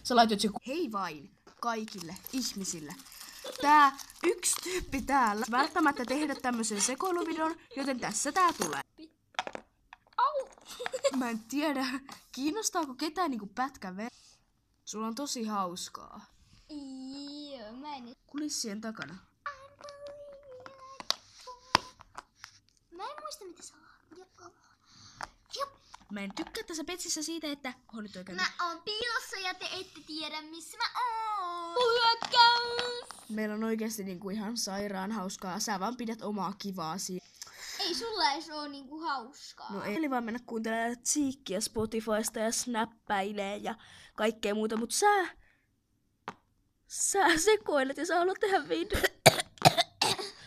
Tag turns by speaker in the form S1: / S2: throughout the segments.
S1: Sä laitoit se hei vain kaikille ihmisille. Tää yksi tyyppi täällä välttämättä tehdä tämmösen sekoiluvideon, joten tässä tää tulee.
S2: Au!
S1: Mä en tiedä, kiinnostaako ketään niinku pätkän ver... Sulla on tosi hauskaa.
S2: Joo, mä en...
S1: Kulissien takana.
S2: Mä en muista mitä se on.
S1: Mä en tykkää tässä petsissä siitä, että... nyt oikein.
S2: Mä oon piilossa ja te ette tiedä missä mä oon.
S1: Meillä on oikeesti niinku ihan sairaan hauskaa. Sä vaan pidät omaa kivaa siinä.
S2: Ei sulla edes oo niinku hauskaa.
S1: No ei vaan mennä kuuntelemaan Cheekkiä Spotifysta ja snappäilee ja kaikkea muuta, mut sä sekoilet ja sä haluat tehdä video.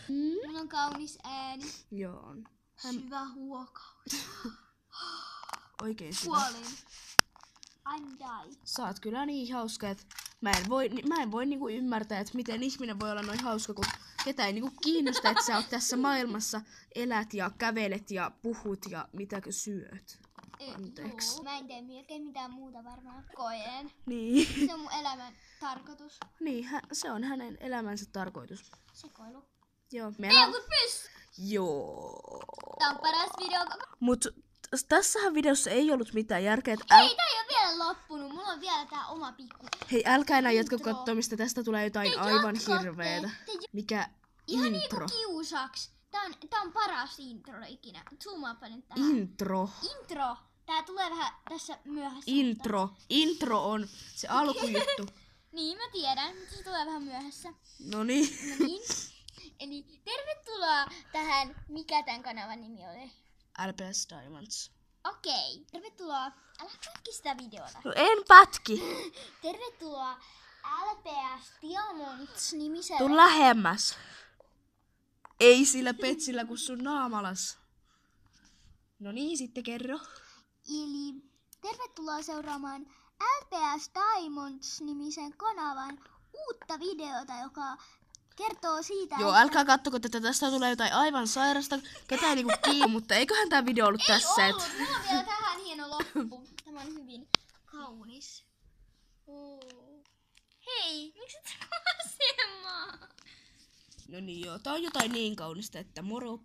S2: Mulla on kaunis ääni.
S1: Joo.
S2: Syvä huokaus.
S1: Oikein syvä.
S2: Kuolin. I'm died.
S1: Sä oot kyllä niin hauska, että mä en voi niinku ymmärtää, että miten ihminen voi olla noin hauska, kun ketään ei niinku kiinnosta, että sä oot tässä maailmassa, elät ja kävelet ja puhut ja mitäkö syöt. Anteeksi.
S2: Joo. Mä en tee melkein mitään muuta varmaan. Koen.
S1: Niin.
S2: Se on mun elämän tarkoitus.
S1: Niin, se on hänen elämänsä tarkoitus.
S2: Sekoilu.
S1: Joo.
S2: Peukut pystyyn!
S1: Joo.
S2: Tää on paras video.
S1: Mut tässähän videossa ei ollut mitään järkeä.
S2: Hei, tää ei oo vielä loppunut. Mulla on vielä tää oma pikku.
S1: Hei, älkää enää jatko
S2: Intro.
S1: kattomista. Tästä tulee jotain
S2: Te
S1: aivan
S2: jatkatte.
S1: hirveetä. Mikä
S2: Ihan
S1: intro?
S2: niinku kiusaks. Tää on paras intro ikinä. Zoomaappa nyt tähän.
S1: Intro.
S2: Intro. Tää tulee vähän tässä myöhässä.
S1: Intro. Intro on se alkujuttu.
S2: Niin, mä tiedän, mutta se tulee vähän myöhässä.
S1: Noniin.
S2: No niin. Eli tervetuloa tähän, mikä tämän kanavan nimi oli?
S1: LPS Diamonds.
S2: Okei, tervetuloa. Älä pätki sitä videota.
S1: No en pätki.
S2: Tervetuloa LPS Diamonds nimiselle.
S1: Tuu lähemmäs. Ei sillä petsillä kun sun naamalas. No niin, sitten kerro.
S2: Eli tervetuloa seuraamaan LPS Diamonds nimisen kanavan uutta videota, joka kertoo siitä,
S1: Joo, älkää kattoko tätä. Tästä tulee jotain aivan sairasta. Ketään niinku kiinni, mutta eiköhän tää video ollut tässä.
S2: Ei ollut. Mulla on vielä tähän hieno loppu. Tämä on hyvin kaunis. Hei, miksi et sä vasemmaa?
S1: No niin joo, tää on jotain niin kaunista, että moro.